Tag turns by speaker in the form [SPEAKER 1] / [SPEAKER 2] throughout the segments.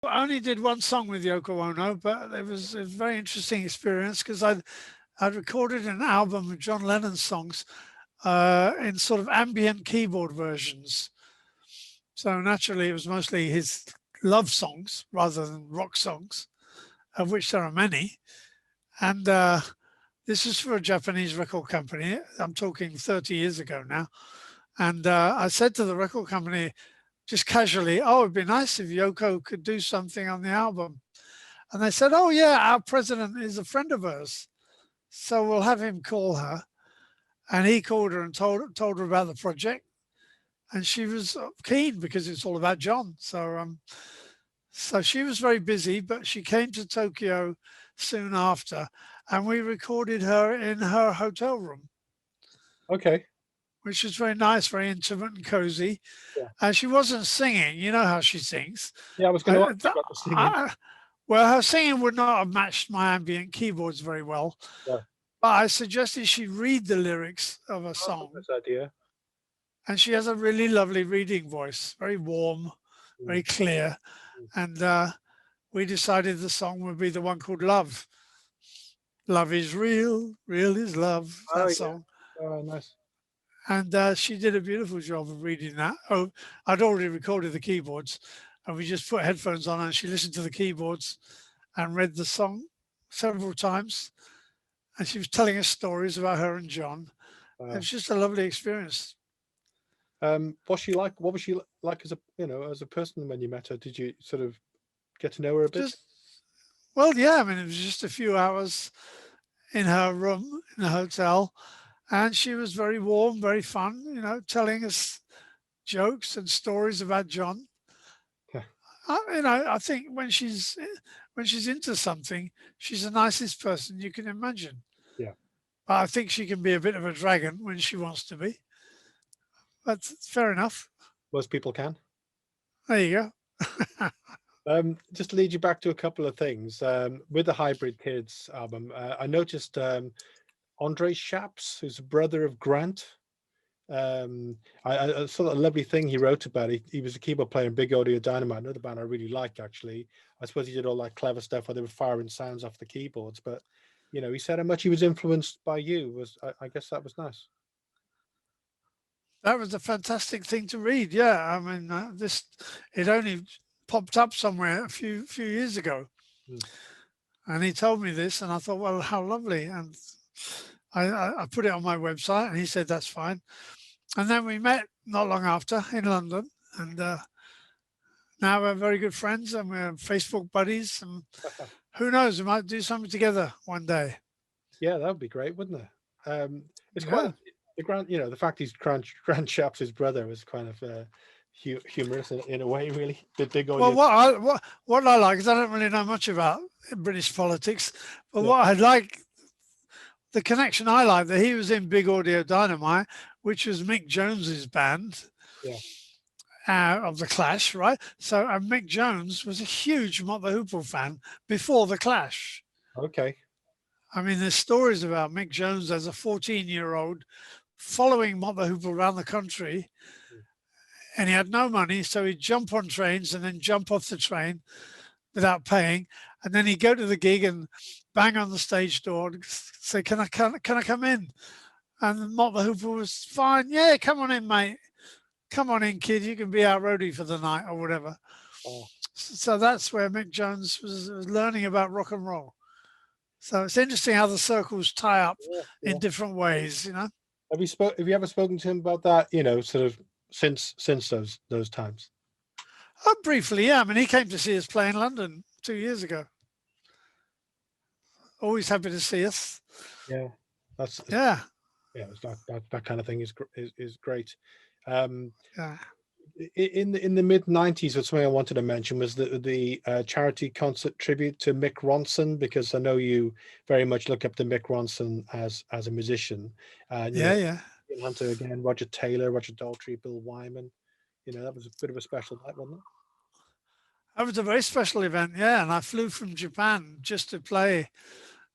[SPEAKER 1] I only did one song with Yoko Ono, but it was a very interesting experience because I'd recorded an album of John Lennon's songs in sort of ambient keyboard versions. So naturally, it was mostly his love songs rather than rock songs, of which there are many. And this is for a Japanese record company. I'm talking 30 years ago now. And I said to the record company, just casually, oh, it'd be nice if Yoko could do something on the album. And they said, oh, yeah, our president is a friend of hers. So we'll have him call her. And he called her and told her about the project. And she was keen because it's all about John. So she was very busy, but she came to Tokyo soon after. And we recorded her in her hotel room.
[SPEAKER 2] Okay.
[SPEAKER 1] Which was very nice, very intimate and cozy.
[SPEAKER 2] Yeah.
[SPEAKER 1] And she wasn't singing. You know how she sings.
[SPEAKER 2] Yeah, I was going to ask about the singing.
[SPEAKER 1] Well, her singing would not have matched my ambient keyboards very well.
[SPEAKER 2] Yeah.
[SPEAKER 1] But I suggested she read the lyrics of a song.
[SPEAKER 2] That's a good idea.
[SPEAKER 1] And she has a really lovely reading voice, very warm, very clear. And we decided the song would be the one called Love. Love is real, real is love, that song.
[SPEAKER 2] Oh, nice.
[SPEAKER 1] And she did a beautiful job of reading that. Oh, I'd already recorded the keyboards and we just put headphones on and she listened to the keyboards and read the song several times. And she was telling us stories about her and John. It was just a lovely experience.
[SPEAKER 2] Was she like? What was she like as a person when you met her? Did you sort of get to know her a bit?
[SPEAKER 1] Well, yeah. I mean, it was just a few hours in her room in a hotel. And she was very warm, very fun, telling us jokes and stories about John.
[SPEAKER 2] Yeah.
[SPEAKER 1] I think when she's into something, she's the nicest person you can imagine.
[SPEAKER 2] Yeah.
[SPEAKER 1] But I think she can be a bit of a dragon when she wants to be. But fair enough.
[SPEAKER 2] Most people can.
[SPEAKER 1] There you
[SPEAKER 2] go. Just to lead you back to a couple of things. With the Hybrid Kids album, I noticed Andre Shaps, who's a brother of Grant. I saw a lovely thing he wrote about it. He was a keyboard player in Big Audio Dynamite, another band I really like, actually. I suppose he did all that clever stuff where they were firing sounds off the keyboards. But, he said how much he was influenced by you. I guess that was nice.
[SPEAKER 1] That was a fantastic thing to read. Yeah, I mean, it only popped up somewhere a few years ago. And he told me this and I thought, well, how lovely. And I put it on my website and he said, that's fine. And then we met not long after in London. And now we're very good friends and we're Facebook buddies. And who knows, we might do something together one day.
[SPEAKER 2] Yeah, that would be great, wouldn't it? It's quite the fact he's Grant Shapps' brother was kind of humorous in a way, really. The big audience.
[SPEAKER 1] Well, what I like is I don't really know much about British politics, but what I like, the connection I like, that he was in Big Audio Dynamite, which was Mick Jones's band of the Clash, right? So Mick Jones was a huge Mott the Hoople fan before the Clash.
[SPEAKER 2] Okay.
[SPEAKER 1] I mean, there's stories about Mick Jones as a 14-year-old following Mott the Hoople around the country, and he had no money, so he'd jump on trains and then jump off the train without paying, and then he'd go to the gig and bang on the stage door and say, can I come in? And Mott the Hoople was fine. Yeah, come on in, mate. Come on in, kid. You can be our roadie for the night or whatever. So that's where Mick Jones was learning about rock and roll. So it's interesting how the circles tie up in different ways, Have
[SPEAKER 2] you ever spoken to him about that, sort of since those times?
[SPEAKER 1] Briefly, yeah. I mean, he came to see us play in London 2 years ago. Always happy to see us.
[SPEAKER 2] Yeah, that kind of thing is great. In the mid 90s, something I wanted to mention was the charity concert tribute to Mick Ronson, because I know you very much look up to Mick Ronson as a musician. Hunter again, Roger Taylor, Roger Daltrey, Bill Wyman. That was a bit of a special night, wasn't it?
[SPEAKER 1] That was a very special event, yeah. And I flew from Japan just to play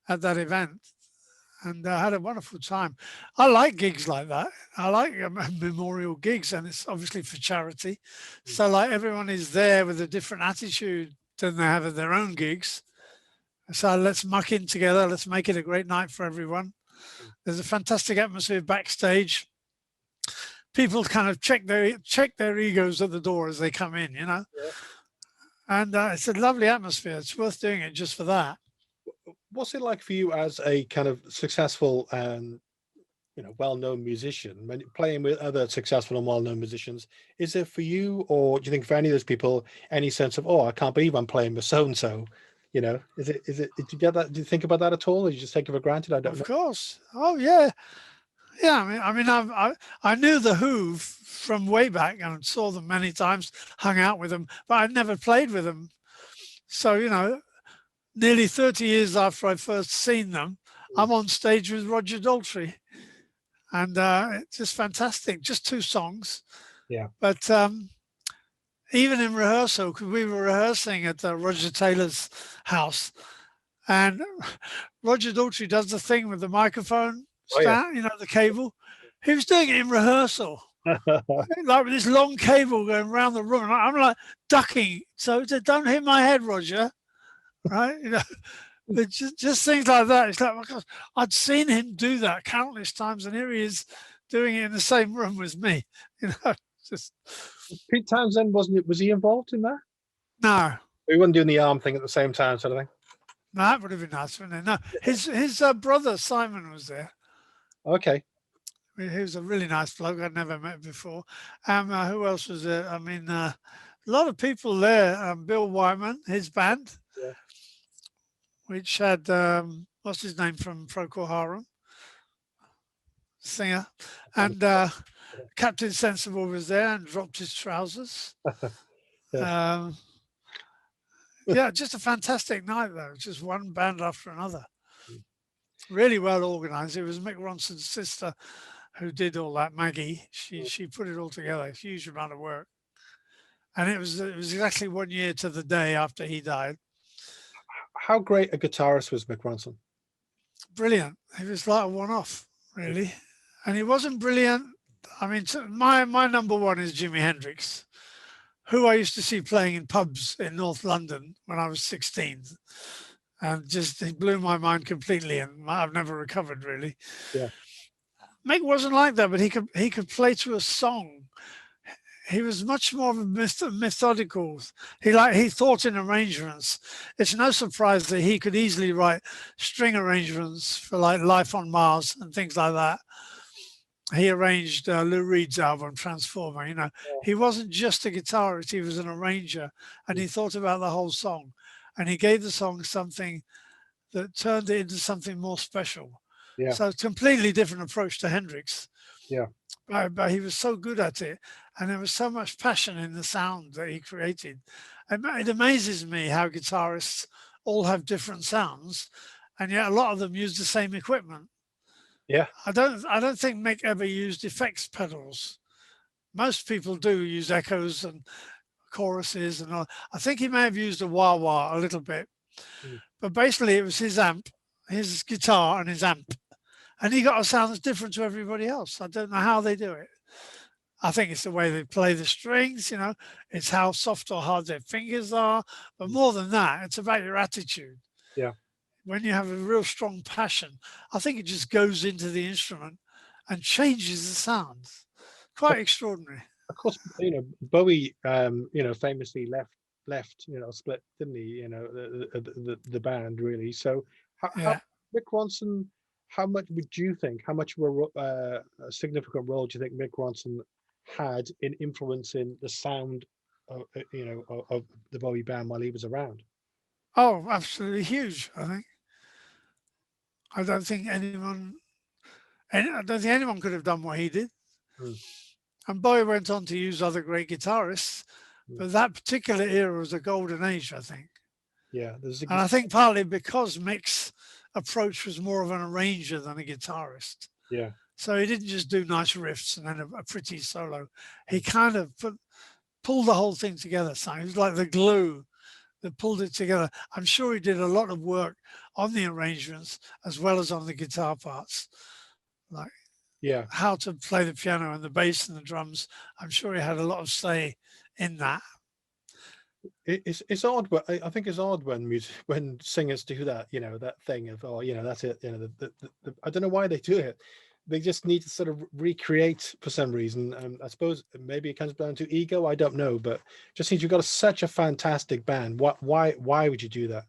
[SPEAKER 1] at that event. And I had a wonderful time. I like gigs like that. I like memorial gigs, and it's obviously for charity. So like everyone is there with a different attitude than they have at their own gigs. So let's muck in together. Let's make it a great night for everyone. There's a fantastic atmosphere backstage. People kind of check their egos at the door as they come in, you know.
[SPEAKER 2] Yeah.
[SPEAKER 1] And it's a lovely atmosphere. It's worth doing it just for that.
[SPEAKER 2] What's it like for you as a kind of successful and well-known musician, when playing with other successful and well-known musicians? Is it for you, or do you think for any of those people, any sense of, oh, I can't believe I'm playing with so-and-so? Is it, did you get that? Do you think about that at all? Or you just take it for granted? I don't know.
[SPEAKER 1] Of course. Oh yeah. Yeah. I knew the Who from way back and saw them many times, hung out with them, but I'd never played with them. So, nearly 30 years after I first seen them, I'm on stage with Roger Daltrey. And it's just fantastic. Just 2 songs.
[SPEAKER 2] Yeah.
[SPEAKER 1] But even in rehearsal, because we were rehearsing at Roger Taylor's house, and Roger Daltrey does the thing with the microphone stand, the cable. He was doing it in rehearsal, like with this long cable going around the room. And I'm like ducking, so he said, "Don't hit my head, Roger." Right? But just things like that. It's like, oh my gosh, I'd seen him do that countless times, and here he is doing it in the same room as me. Just
[SPEAKER 2] Pete Townsend, was he involved in that?
[SPEAKER 1] No.
[SPEAKER 2] He wasn't doing the arm thing at the same time, sort of thing.
[SPEAKER 1] No, that would have been nice, wouldn't it? No, his brother Simon was there.
[SPEAKER 2] Okay.
[SPEAKER 1] He was a really nice bloke I'd never met before. Who else was there? I mean, a lot of people there. Bill Wyman, his band.
[SPEAKER 2] Yeah.
[SPEAKER 1] Which had what's his name from Procol Harum, singer, and Captain Sensible was there and dropped his trousers. Yeah, just a fantastic night though. Just one band after another. Really well organized. It was Mick Ronson's sister who did all that. Maggie, she put it all together. A huge amount of work, and it was exactly 1 year to the day after he died.
[SPEAKER 2] How great a guitarist was Mick Ronson?
[SPEAKER 1] Brilliant. He was like a one-off, really. And he wasn't brilliant. I mean, my number one is Jimi Hendrix, who I used to see playing in pubs in North London when I was 16. And just, he blew my mind completely, and I've never recovered, really.
[SPEAKER 2] Yeah.
[SPEAKER 1] Mick wasn't like that, but he could play to a song. He was much more of a methodical. He thought in arrangements. It's no surprise that he could easily write string arrangements for like Life on Mars and things like that. He arranged Lou Reed's album Transformer.
[SPEAKER 2] Yeah.
[SPEAKER 1] He wasn't just a guitarist; he was an arranger, and he thought about the whole song, and he gave the song something that turned it into something more special.
[SPEAKER 2] Yeah.
[SPEAKER 1] So completely different approach to Hendrix.
[SPEAKER 2] Yeah.
[SPEAKER 1] But he was so good at it, and there was so much passion in the sound that he created. And it amazes me how guitarists all have different sounds, and yet a lot of them use the same equipment.
[SPEAKER 2] Yeah.
[SPEAKER 1] I don't think Mick ever used effects pedals. Most people do use echoes and choruses and all. I think he may have used a wah-wah a little bit, but basically it was his amp, his guitar and his amp. And he got a sound that's different to everybody else. I don't know how they do it. I think it's the way they play the strings, it's how soft or hard their fingers are. But more than that, it's about your attitude.
[SPEAKER 2] Yeah.
[SPEAKER 1] When you have a real strong passion, I think it just goes into the instrument and changes the sound. Quite extraordinary.
[SPEAKER 2] Of course, Bowie, famously left, split, didn't he? The band really. So how Mick Ronson, how much would you think? How much of a significant role do you think Mick Ronson had in influencing the sound of the Bowie band while he was around?
[SPEAKER 1] Oh, absolutely huge. I don't think anyone could have done what he did. And Bowie went on to use other great guitarists, but that particular era was a golden age, I think.
[SPEAKER 2] Yeah,
[SPEAKER 1] and I think partly because Mick's approach was more of an arranger than a guitarist.
[SPEAKER 2] Yeah.
[SPEAKER 1] So he didn't just do nice riffs and then a pretty solo. He kind of pulled the whole thing together. So it was like the glue that pulled it together. I'm sure he did a lot of work on the arrangements as well as on the guitar parts, like how to play the piano and the bass and the drums. I'm sure he had a lot of say in that.
[SPEAKER 2] It's odd, but I think it's odd when singers do that. That thing of, oh, that's it. I don't know why they do it. They just need to sort of recreate for some reason. I suppose maybe it comes down to ego. I don't know, but just since you've got such a fantastic band, why would you do that?